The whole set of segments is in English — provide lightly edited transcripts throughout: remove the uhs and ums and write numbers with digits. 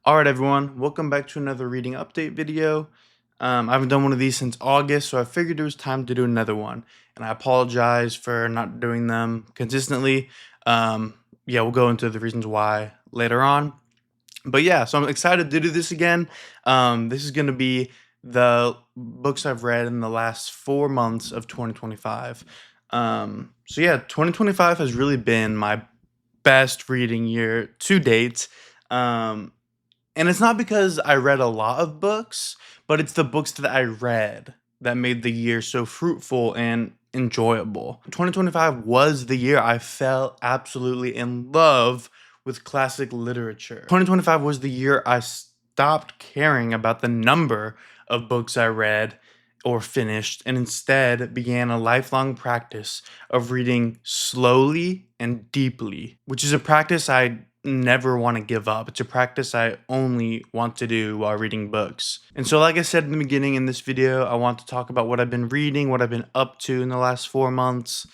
All right, everyone, welcome back to another reading update video. I haven't done one of these since August, so I figured it was time to do another one. And I apologize for not doing them consistently. Um, yeah, we'll go into the reasons why later on. But yeah, so I'm excited to do this again. This is going to be the books I've read in the last 4 months of 2025. So yeah, 2025 has really been my best reading year to date. Um, and it's not because I read a lot of books, but it's the books that I read that made the year so fruitful and enjoyable. 2025 was the year I fell absolutely in love with classic literature. 2025 was the year I stopped caring about the number of books I read or finished and instead began a lifelong practice of reading slowly and deeply, which is a practice I never want to give up. It's a practice I only want to do while reading books. And so, like I said in the beginning in this video, I want to talk about what I've been reading, what I've been up to in the last 4 months.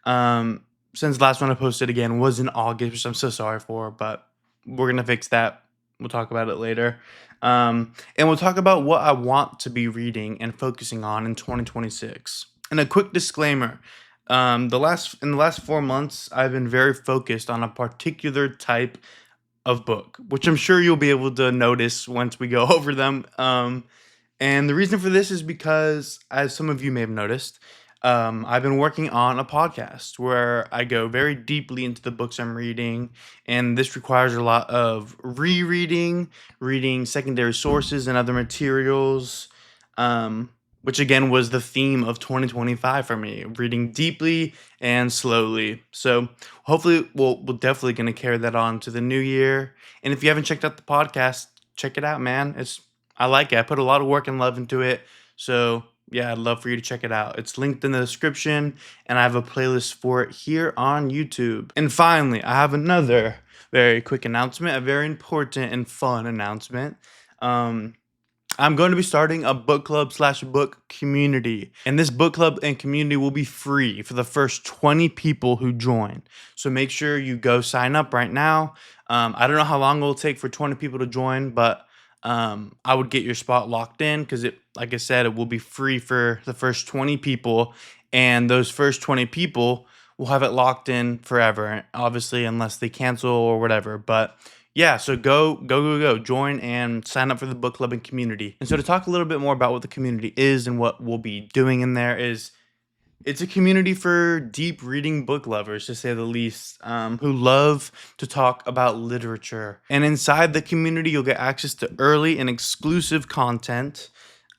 Since the last one I posted again was in August, which I'm so sorry for, but we're gonna fix that. We'll talk about it later. And we'll talk about what I want to be reading and focusing on in 2026. And a quick disclaimer: in the last 4 months, I've been very focused on a particular type of book, which I'm sure you'll be able to notice once we go over them. And the reason for this is because, as some of you may have noticed, I've been working on a podcast where I go very deeply into the books I'm reading, and this requires a lot of rereading, reading secondary sources and other materials, um, which again was the theme of 2025 for me, reading deeply and slowly. So hopefully we're definitely going to carry that on to the new year. And if you haven't checked out the podcast, check it out, man. I like it. I put a lot of work and love into it. So yeah, I'd love for you to check it out. It's linked in the description, and I have a playlist for it here on YouTube. And finally, I have another very quick announcement, a very important and fun announcement. Um, I'm going to be starting a book club slash book community. And this book club and community will be free for the first 20 people who join. So make sure you go sign up right now. I don't know how long it will take for 20 people to join, but I would get your spot locked in because like I said, it will be free for the first 20 people. And those first 20 people will have it locked in forever, obviously, unless they cancel or whatever. But yeah, so go, join and sign up for the book club and community. And so to talk a little bit more about what the community is and what we'll be doing in there is it's a community for deep reading book lovers, to say the least, who love to talk about literature. And inside the community, you'll get access to early and exclusive content.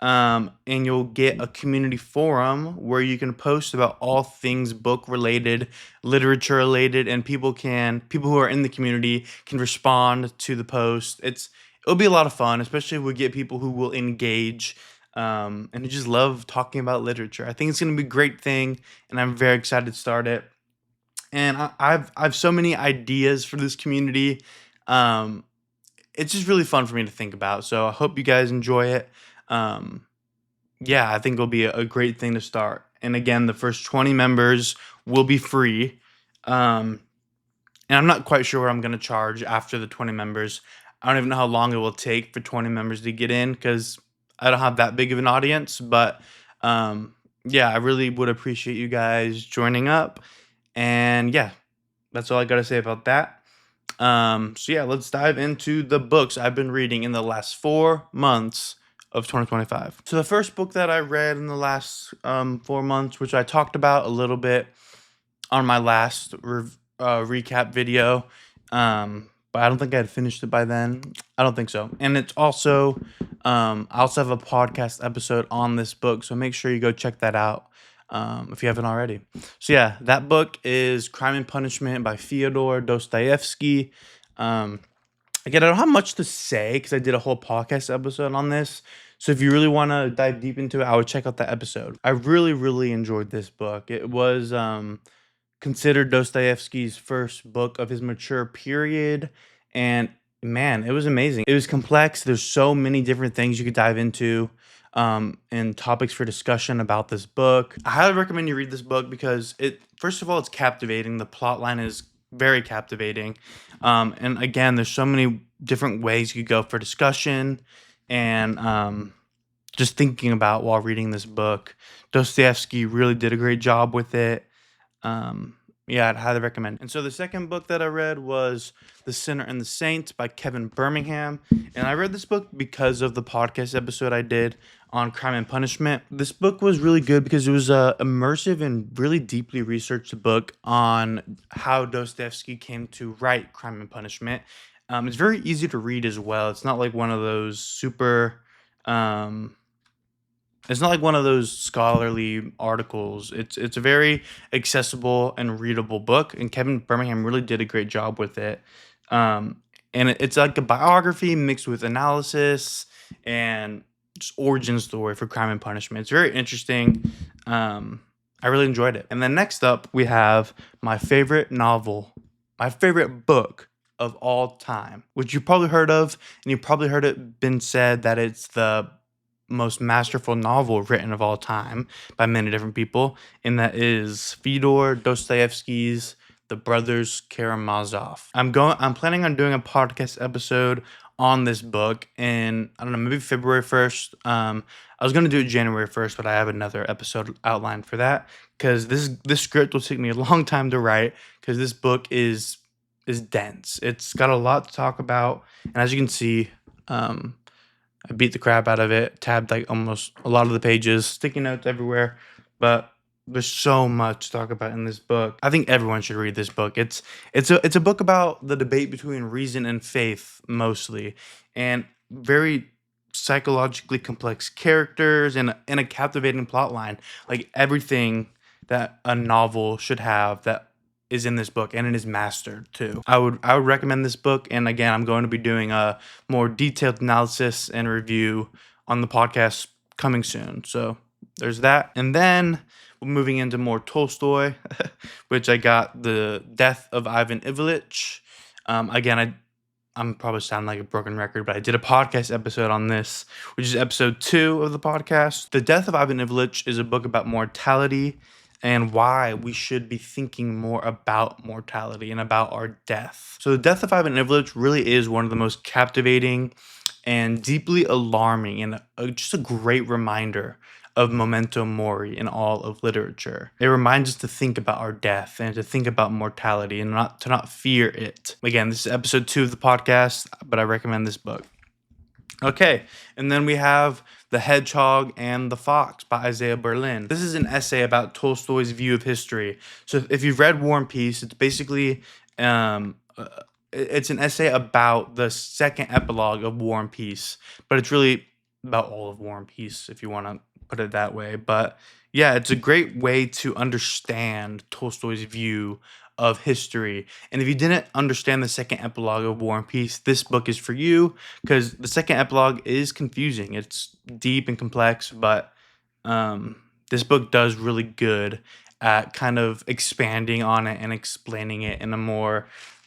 And you'll get a community forum where you can post about all things book related, literature related, and people who are in the community can respond to the post. It'll be a lot of fun, especially if we get people who will engage and who just love talking about literature. I think it's gonna be a great thing, and I'm very excited to start it. And I've so many ideas for this community. Um, it's just really fun for me to think about. So I hope you guys enjoy it. Um, yeah, I think it'll be a great thing to start. And again, the first 20 members will be free. Um, and I'm not quite sure what I'm going to charge after the 20 members. I don't even know how long it will take for 20 members to get in because I don't have that big of an audience. But yeah, I really would appreciate you guys joining up. And yeah, that's all I got to say about that. So yeah, let's dive into the books I've been reading in the last 4 months of 2025. So the first book that I read in the last 4 months, which I talked about a little bit on my last recap video, but I don't think I had finished it by then. I don't think so. And it's also, I also have a podcast episode on this book, so make sure you go check that out if you haven't already. So yeah, that book is Crime and Punishment by Fyodor Dostoevsky. Again, I don't have much to say because I did a whole podcast episode on this. So if you really want to dive deep into it, I would check out that episode. I really, really enjoyed this book. It was considered Dostoevsky's first book of his mature period. And man, it was amazing. It was complex. There's so many different things you could dive into and topics for discussion about this book. I highly recommend you read this book because first of all, it's captivating. The plot line is very captivating. And again, there's so many different ways you could go for discussion and just thinking about while reading this book. Dostoevsky really did a great job with it. Yeah, I'd highly recommend. And so the second book that I read was The Sinner and the Saint by Kevin Birmingham. And I read this book because of the podcast episode I did on Crime and Punishment. This book was really good because it was a immersive and really deeply researched book on how Dostoevsky came to write Crime and Punishment. It's very easy to read as well. Um, it's not like one of those scholarly articles. It's a very accessible and readable book, and Kevin Birmingham really did a great job with it. Um, and it's like a biography mixed with analysis and just origin story for Crime and Punishment. It's very interesting. Um, I really enjoyed it. And then next up, we have my favorite novel, my favorite book of all time, which you've probably heard of, and you've probably heard it been said that it's the most masterful novel written of all time by many different people, and that is Fyodor Dostoevsky's The Brothers Karamazov. I'm planning on doing a podcast episode on this book in, I don't know, maybe February 1st. I was going to do it January 1st, but I have another episode outlined for that because this script will take me a long time to write because this book is dense. It's got a lot to talk about, and as you can see, I beat the crap out of it, tabbed like almost a lot of the pages, sticky notes everywhere, but there's so much to talk about in this book. I think everyone should read this book. It's a book about the debate between reason and faith mostly, and very psychologically complex characters and a captivating plot line. Like everything that a novel should have that is in this book, and it is mastered too. I would recommend this book, and again, I'm going to be doing a more detailed analysis and review on the podcast coming soon. So there's that. And then moving into more Tolstoy, which I got The Death of Ivan Ilyich. Again, I'm probably sounding like a broken record, but I did a podcast episode on this, which is episode 2 of the podcast. The Death of Ivan Ilyich is a book about mortality and why we should be thinking more about mortality and about our death. So The Death of Ivan Ilyich really is one of the most captivating and deeply alarming and just a great reminder of memento mori in all of literature. It reminds us to think about our death and to think about mortality and not fear it. Again, this is episode 2 of the podcast, but I recommend this book. Okay, and then we have The Hedgehog and the Fox by Isaiah Berlin. This is an essay about Tolstoy's view of history. So if you've read War and Peace, it's basically it's an essay about the second epilogue of War and Peace, but it's really about all of War and Peace, if you want to put it that way. But yeah, it's a great way to understand Tolstoy's view of history. And if you didn't understand the second epilogue of War and Peace, this book is for you because the second epilogue is confusing. It's deep and complex, but this book does really good at kind of expanding on it and explaining it in a more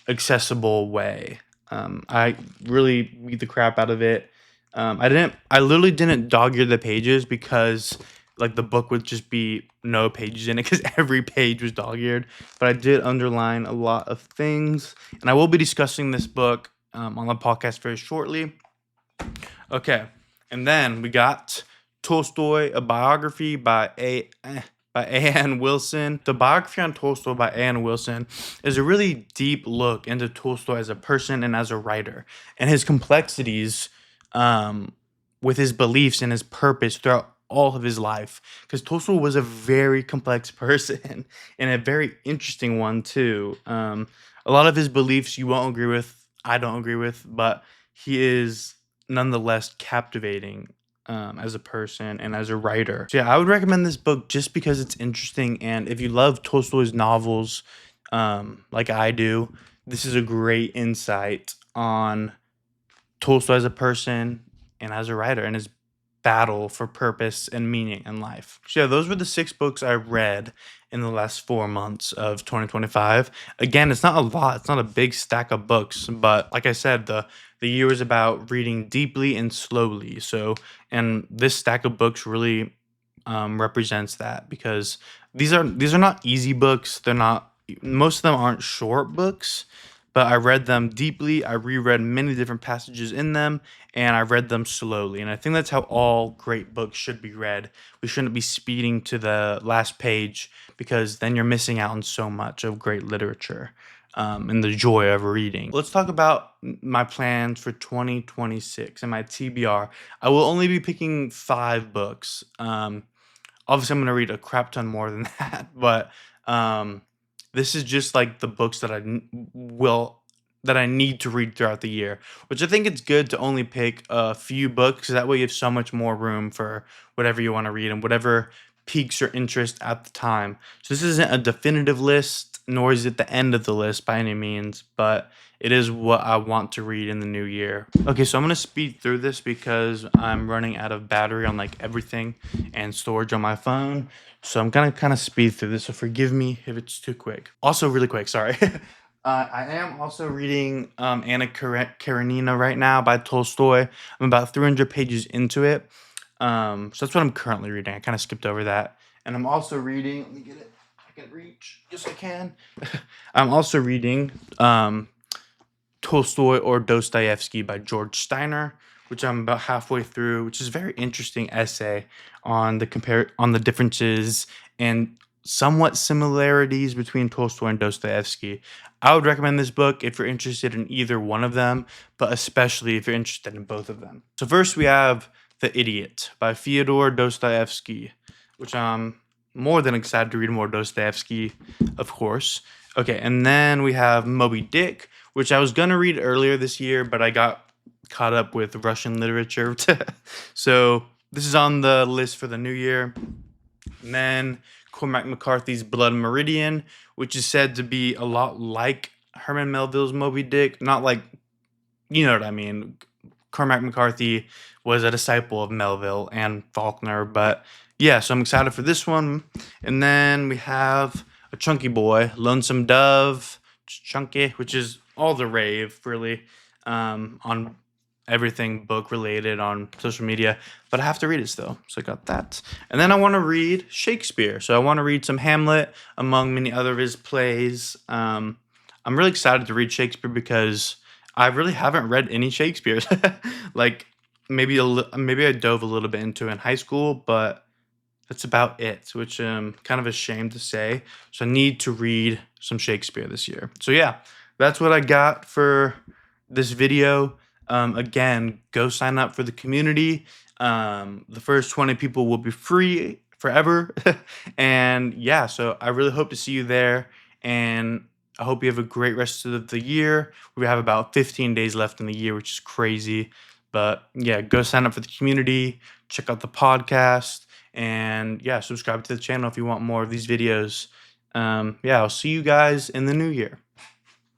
accessible way. I really beat the crap out of it. I literally didn't dog ear the pages because like the book would just be no pages in it because every page was dog eared. But I did underline a lot of things, and I will be discussing this book on the podcast very shortly. Okay, and then we got Tolstoy, a biography by A.N. Wilson. The biography on Tolstoy by A.N. Wilson is a really deep look into Tolstoy as a person and as a writer, and his complexities with his beliefs and his purpose throughout all of his life. Because Tolstoy was a very complex person and a very interesting one too. A lot of his beliefs you won't agree with, I don't agree with, but he is nonetheless captivating as a person and as a writer. So yeah, I would recommend this book just because it's interesting. And if you love Tolstoy's novels, like I do, this is a great insight on Tolstoy as a person and as a writer and his battle for purpose and meaning in life. So yeah, those were the 6 books I read in the last 4 months of 2025. Again, it's not a lot. It's not a big stack of books, but like I said, the year is about reading deeply and slowly. So, and this stack of books really represents that because these are not easy books. They're not most of them aren't short books, but I read them deeply. I reread many different passages in them, and I read them slowly. And I think that's how all great books should be read. We shouldn't be speeding to the last page because then you're missing out on so much of great literature and the joy of reading. Let's talk about my plans for 2026 and my TBR. I will only be picking 5 books. Obviously, I'm gonna read a crap ton more than that, but um, this is just like the books that that I need to read throughout the year. Which I think it's good to only pick a few books. That way, you have so much more room for whatever you want to read and whatever piques your interest at the time. So this isn't a definitive list, nor is it the end of the list by any means, but it is what I want to read in the new year. Okay, so I'm gonna speed through this because I'm running out of battery on like everything and storage on my phone. So I'm gonna kind of speed through this. So forgive me if it's too quick. Also, really quick, sorry. I am also reading Anna Karenina right now by Tolstoy. I'm about 300 pages into it. So that's what I'm currently reading. I kind of skipped over that. And I'm also reading, let me get it. I can reach. Yes, I can. I'm also reading Tolstoy or Dostoevsky by George Steiner, which I'm about halfway through, which is a very interesting essay on the differences and somewhat similarities between Tolstoy and Dostoevsky. I would recommend this book if you're interested in either one of them, but especially if you're interested in both of them. So first we have The Idiot by Fyodor Dostoevsky, which I'm more than excited to read more Dostoevsky, of course. Okay, and then we have Moby Dick, which I was gonna read earlier this year, but I got caught up with Russian literature. So this is on the list for the new year. And then Cormac McCarthy's Blood Meridian, which is said to be a lot like Herman Melville's Moby Dick. Not like, you know what I mean. Cormac McCarthy was a disciple of Melville and Faulkner, but yeah, so I'm excited for this one. And then we have a chunky boy, Lonesome Dove, chunky, which is all the rave, really, on everything book related on social media. But I have to read it still, so I got that. And then I want to read Shakespeare. So I want to read some Hamlet, among many other of his plays. I'm really excited to read Shakespeare because I really haven't read any Shakespeare. Like maybe I dove a little bit into it in high school, but that's about it, which I'm kind of ashamed to say. So I need to read some Shakespeare this year. So yeah, that's what I got for this video. Again, go sign up for the community. The first 20 people will be free forever. And yeah, so I really hope to see you there. And I hope you have a great rest of the year. We have about 15 days left in the year, which is crazy. But yeah, go sign up for the community, check out the podcast, and yeah, subscribe to the channel if you want more of these videos. Yeah, I'll see you guys in the new year.